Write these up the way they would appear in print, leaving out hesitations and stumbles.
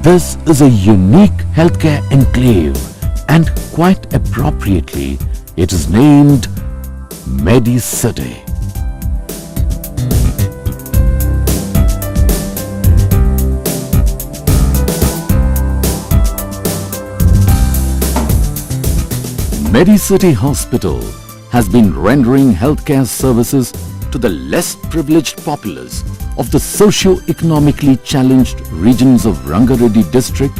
This is a unique healthcare enclave, and quite appropriately, it is named Medicity. Medicity Hospital has been rendering healthcare services to the less privileged populace of the socio-economically challenged regions of Rangareddy district,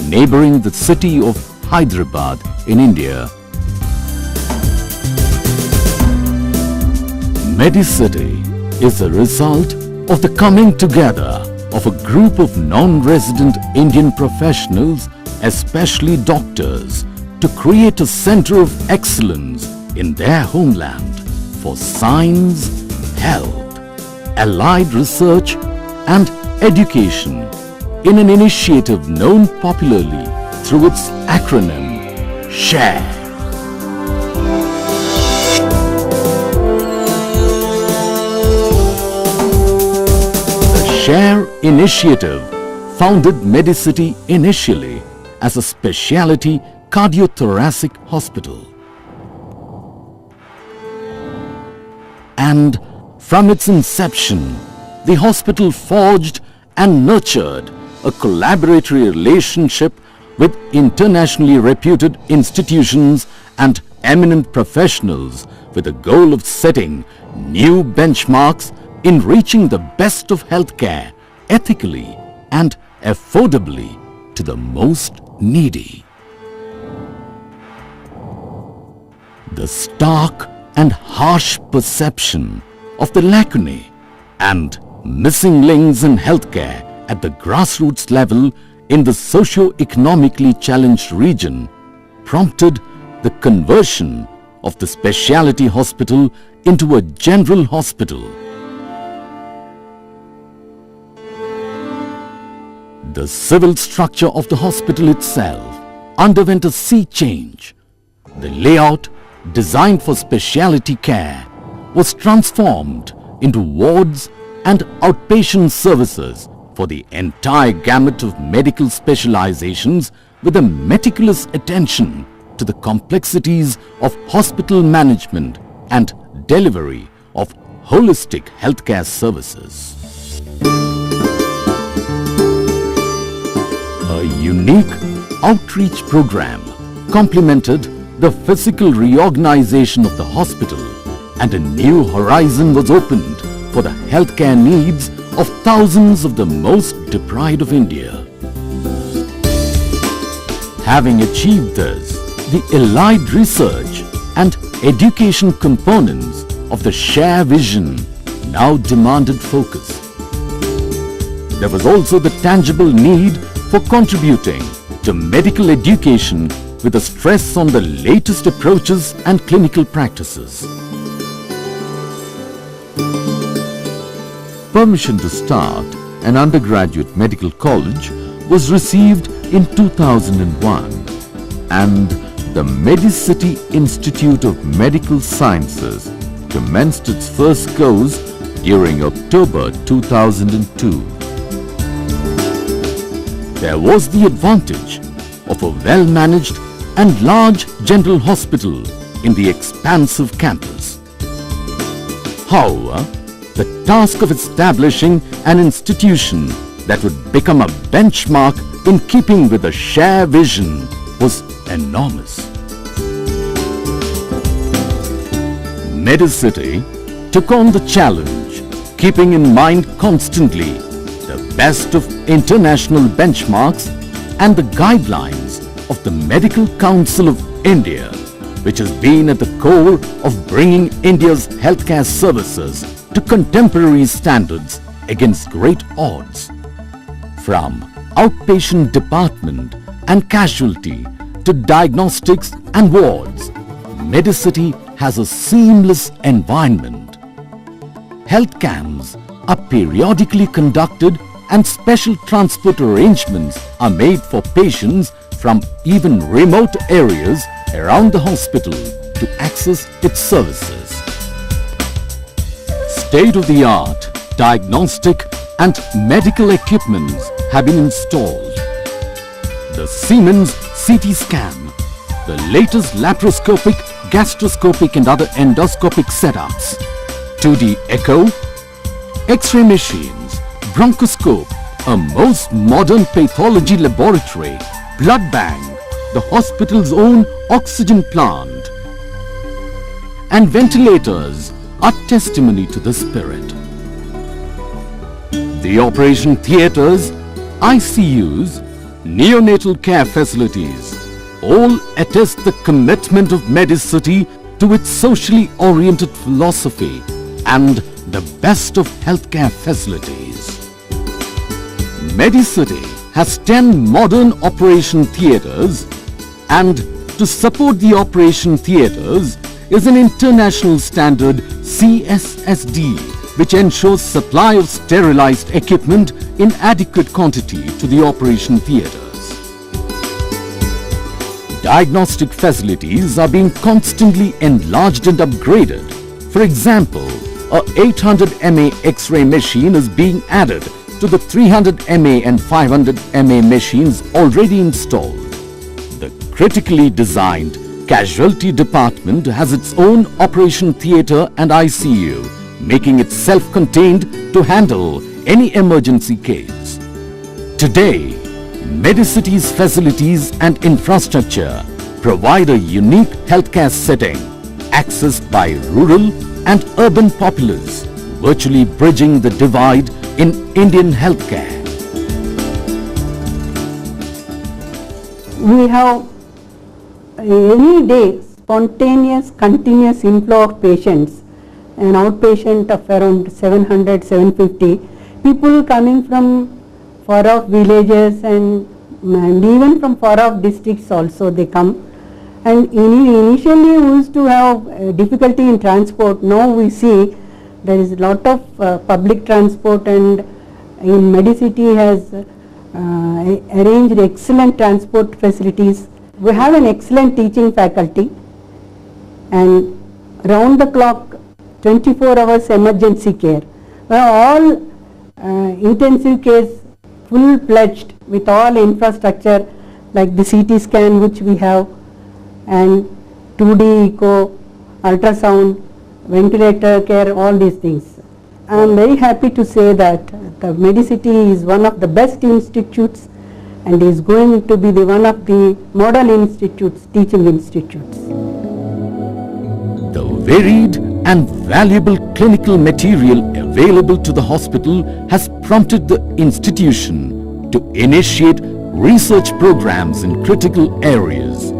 neighboring the city of Hyderabad in India. Medicity is the result of the coming together of a group of non-resident Indian professionals, especially doctors, to create a center of excellence in their homeland for science, health, allied research and education in an initiative known popularly through its acronym SHARE. The SHARE initiative founded Medicity initially as a specialty cardiothoracic hospital, and from its inception, the hospital forged and nurtured a collaboratory relationship with internationally reputed institutions and eminent professionals with the goal of setting new benchmarks in reaching the best of healthcare ethically and affordably to the most needy. The stark and harsh perception of the lacunae and missing links in healthcare at the grassroots level in the socio-economically challenged region prompted the conversion of the specialty hospital into a general hospital. The civil structure of the hospital itself underwent a sea change. The layout, designed for specialty care, was transformed into wards and outpatient services for the entire gamut of medical specializations, with a meticulous attention to the complexities of hospital management and delivery of holistic healthcare services. A unique outreach program complemented the physical reorganization of the hospital, and a new horizon was opened for the healthcare needs of thousands of the most deprived of India. Having achieved this, the allied research and education components of the SHARE vision now demanded focus. There was also the tangible need for contributing to medical education with a stress on the latest approaches and clinical practices. Permission to start an undergraduate medical college was received in 2001, and the Medicity Institute of Medical Sciences commenced its first course during October 2002. There was the advantage of a well-managed and large general hospital in the expansive campus. However, the task of establishing an institution that would become a benchmark in keeping with the SHARE vision was enormous. Medicity took on the challenge, keeping in mind constantly the best of international benchmarks and the guidelines of the Medical Council of India, which has been at the core of bringing India's healthcare services to contemporary standards against great odds. From outpatient department and casualty to diagnostics and wards, Medicity has a seamless environment. Health camps are periodically conducted and special transport arrangements are made for patients from even remote areas around the hospital to access its services. State-of-the-art diagnostic and medical equipments have been installed the Siemens CT scan, the latest laparoscopic, gastroscopic and other endoscopic setups, 2D echo, X-ray machines, bronchoscope, a most modern pathology laboratory, blood bank, the hospital's own oxygen plant, and ventilators are testimony to the spirit. The operation theatres, ICUs, neonatal care facilities all attest the commitment of Medicity to its socially oriented philosophy and the best of healthcare facilities. Medicity has 10 modern operation theatres, and to support the operation theatres is an international standard CSSD, which ensures supply of sterilized equipment in adequate quantity to the operation theatres. Diagnostic facilities are being constantly enlarged and upgraded. For example, a 800 mA X-ray machine is being added to the 300 mA and 500 mA machines already installed. The critically designed casualty department has its own operation theatre and ICU, making it self-contained to handle any emergency case. Today, Medicity's facilities and infrastructure provide a unique healthcare setting, accessed by rural and urban populace, virtually bridging the divide in Indian healthcare. We have any day spontaneous continuous inflow of patients, an outpatient of around 700-750 people coming from far off villages and even from far off districts also they come. And initially we used to have difficulty in transport. Now we see there is a lot of public transport, and in Medicity has arranged excellent transport facilities. We have an excellent teaching faculty and round the clock 24 hours emergency care. All intensive case full-fledged with all infrastructure like the CT scan which we have, and 2D echo, ultrasound, ventilator care, all these things. I am very happy to say that the Medicity is one of the best institutes and is going to be one of the model institutes, teaching institutes. The varied and valuable clinical material available to the hospital has prompted the institution to initiate research programs in critical areas.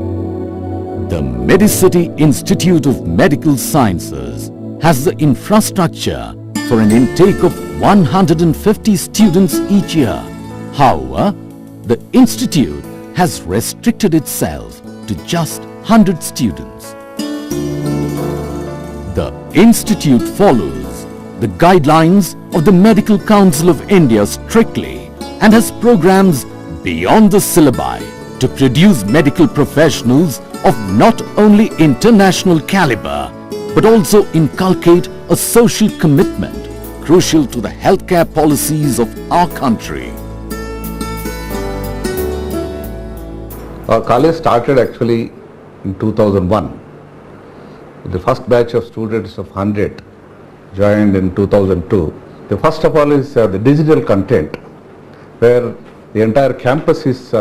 The Medicity Institute of Medical Sciences has the infrastructure for an intake of 150 students each year. However, the institute has restricted itself to just 100 students. The institute follows the guidelines of the Medical Council of India strictly and has programs beyond the syllabi to produce medical professionals of not only international caliber but also inculcate a social commitment crucial to the healthcare policies of our country. Our college started actually in 2001. The first batch of students of 100 joined in 2002. The first of all is the digital content, where the entire campus is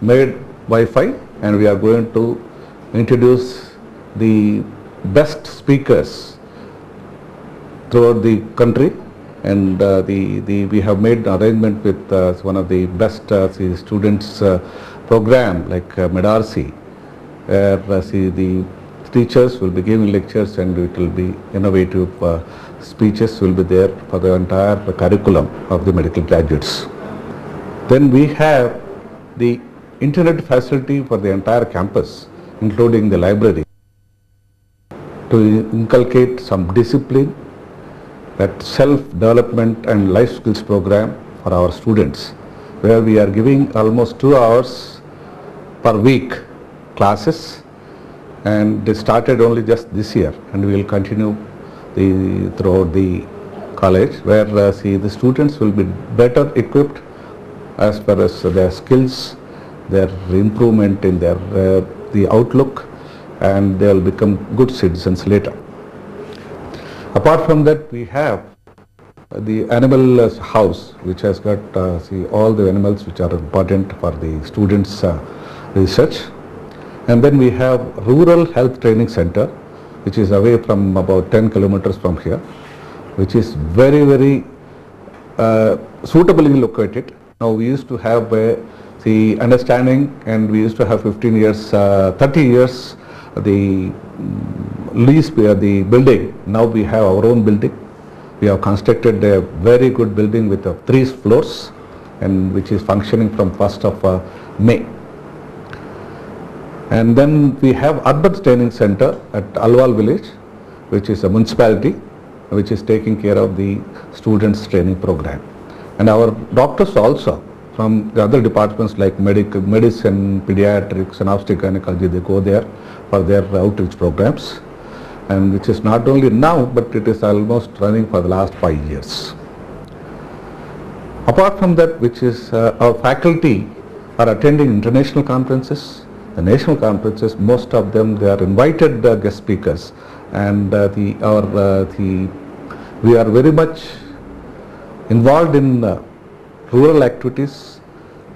made Wi-Fi, and we are going to introduce the best speakers throughout the country, and we have made arrangement with one of the best students program like Medarsi, where the teachers will be giving lectures and it will be innovative speeches will be there for the entire curriculum of the medical graduates. Then we have the internet facility for the entire campus, including the library, to inculcate some discipline, that self-development and life skills program for our students, where we are giving almost 2 hours per week classes, and they started only just this year, and we will continue throughout the college, where the students will be better equipped as far as their skills their improvement in their the outlook, and they will become good citizens later. Apart from that, we have the animal house, which has got all the animals which are important for the students' research. And then we have rural health training center, which is away from about 10 kilometers from here, which is very suitably located. Now we used to have the understanding, and we used to have 15 years, 30 years the lease the building. Now we have our own building. We have constructed a very good building with 3 floors, and which is functioning from 1st of May. And then we have urban training center at Alwal village, which is a municipality, which is taking care of the students training program. And our doctors also from the other departments like medicine, pediatrics and obstetrics, they go there for their outreach programs, and which is not only now, but it is almost running for the last 5 years. Apart from that, which is our faculty are attending international conferences, the national conferences. Most of them, they are invited guest speakers, and we are very much involved in rural activities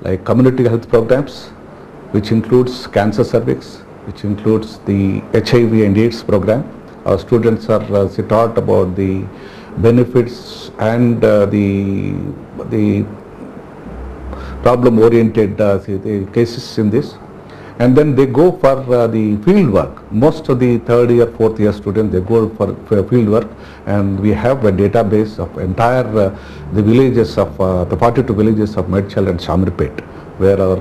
like community health programs, which includes cancer cervix, which includes the HIV and AIDS program. Our students are taught about the benefits and the problem-oriented the cases in this. And then they go for the field work. Most of the 3rd year, 4th year students, they go for field work, and we have a database of entire the villages of the 42 villages of Medchal and Shamirpet, where our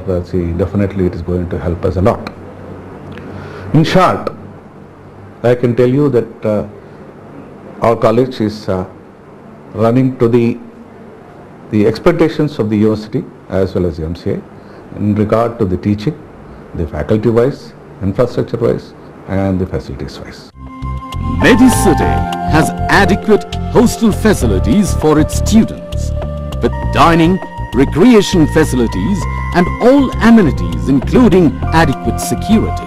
definitely it is going to help us a lot. In short, I can tell you that our college is running to the expectations of the university as well as the MCA in regard to the teaching, the faculty wise, infrastructure wise and the facilities wise. Medicity has adequate hostel facilities for its students with dining, recreation facilities and all amenities including adequate security.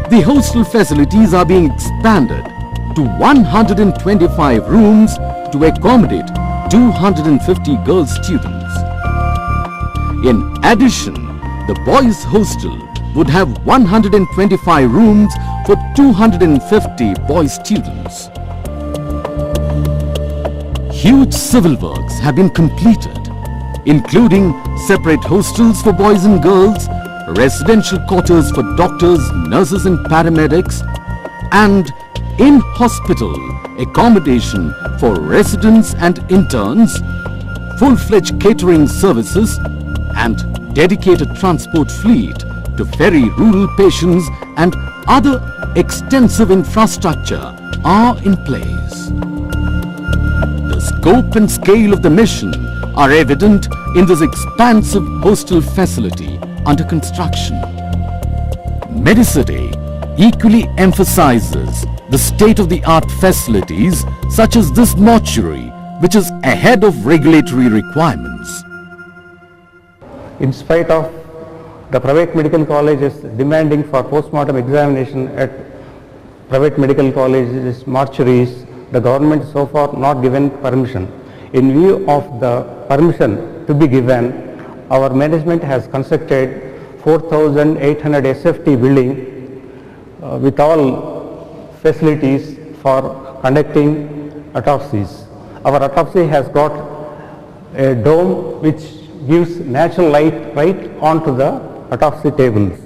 The hostel facilities are being expanded to 125 rooms to accommodate 250 girl students. In addition, the boys' hostel would have 125 rooms for 250 boy students. Huge civil works have been completed, including separate hostels for boys and girls, residential quarters for doctors, nurses and paramedics, and in-hospital accommodation for residents and interns, full-fledged catering services and dedicated transport fleet to ferry rural patients and other extensive infrastructure are in place. The scope and scale of the mission are evident in this expansive hostel facility under construction. Medicity equally emphasizes the state-of-the-art facilities such as this mortuary, which is ahead of regulatory requirements. In spite of the private medical colleges demanding for post-mortem examination at private medical colleges, mortuaries, the government so far not given permission. In view of the permission to be given, our management has constructed 4,800 SFT building with all facilities for conducting autopsies. Our autopsy has got a dome which gives natural light right onto the autopsy tables.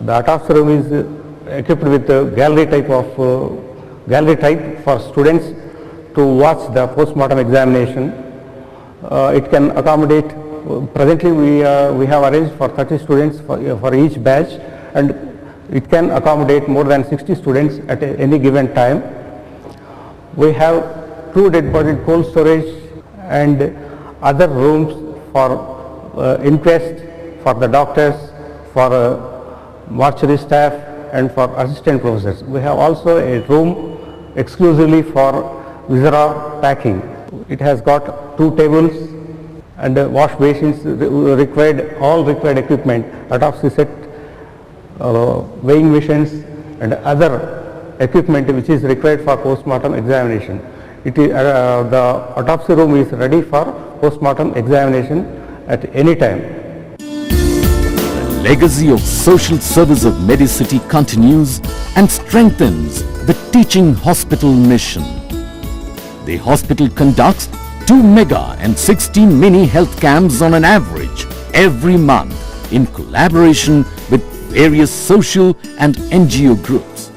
The autopsy room is equipped with a gallery type for students to watch the post-mortem examination. It can accommodate, presently we have arranged for 30 students for each batch, and it can accommodate more than 60 students at any given time. We have 2 dead body cold storage and other rooms for inquest, for the doctors, for mortuary staff and for assistant professors. We have also a room exclusively for viscera packing. It has got 2 tables and wash basins, all required equipment, autopsy set, weighing machines and other equipment which is required for post-mortem examination. The autopsy room is ready for post-mortem examination at any time. The legacy of social service of Medicity continues and strengthens the teaching hospital mission. The hospital conducts 2 mega and 16 mini health camps on an average every month in collaboration with various social and NGO groups.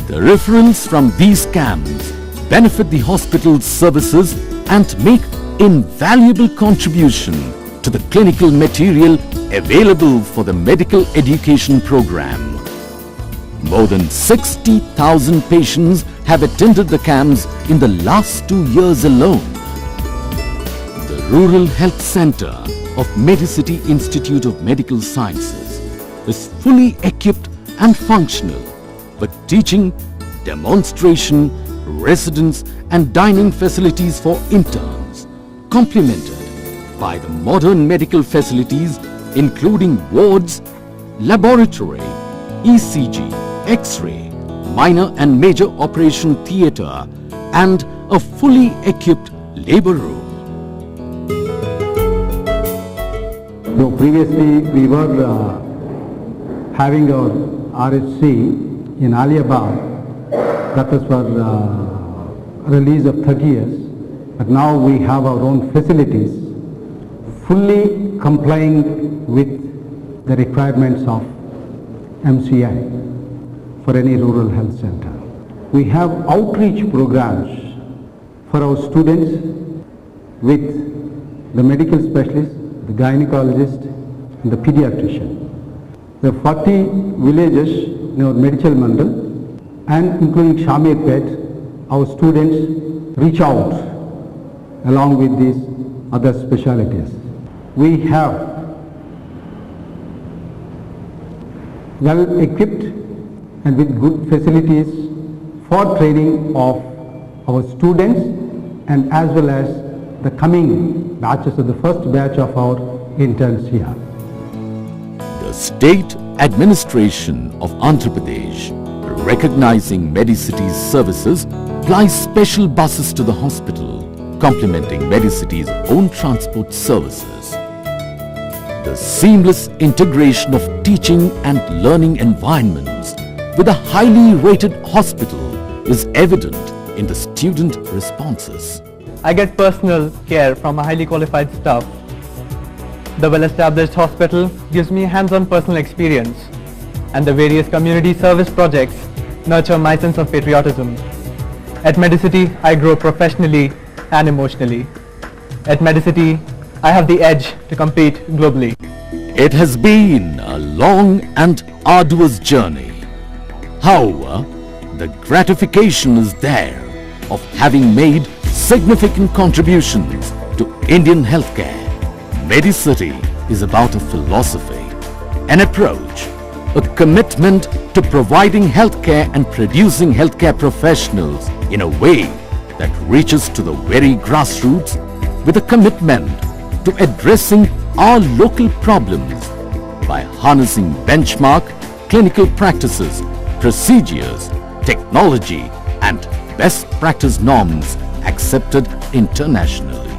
The referrals from these camps benefit the hospital's services and make invaluable contribution to the clinical material available for the medical education program. More than 60,000 patients have attended the camps in the last 2 years alone. The Rural Health Center of Medicity Institute of Medical Sciences is fully equipped and functional with teaching, demonstration, residence and dining facilities for interns, complemented by the modern medical facilities including wards, laboratory, ECG, X-ray, minor and major operation theatre and a fully equipped labour room. So previously we were having our RHC in Aliabad, that was for release of 30 years, but now we have our own facilities fully complying with the requirements of MCI for any rural health center. We have outreach programs for our students with the medical specialist, the gynecologist and the pediatrician. There are 40 villages in our medical mandal and including Shamirpet, our students reach out along with these other specialities. We have well equipped and with good facilities for training of our students and as well as the coming batches of the first batch of our interns here. The State Administration of Andhra Pradesh, recognizing Medicity's services, supplies special buses to the hospital, complementing Medicity's own transport services. The seamless integration of teaching and learning environments with a highly rated hospital is evident in the student responses. I get personal care from a highly qualified staff. The well-established hospital gives me hands-on personal experience, and the various community service projects nurture my sense of patriotism. At Medicity, I grow professionally and emotionally. At Medicity, I have the edge to compete globally. It has been a long and arduous journey. However, the gratification is there of having made significant contributions to Indian healthcare. Medicity is about a philosophy, an approach, a commitment to providing healthcare and producing healthcare professionals in a way that reaches to the very grassroots with a commitment to addressing our local problems by harnessing benchmark clinical practices, procedures, technology and best practice norms accepted internationally.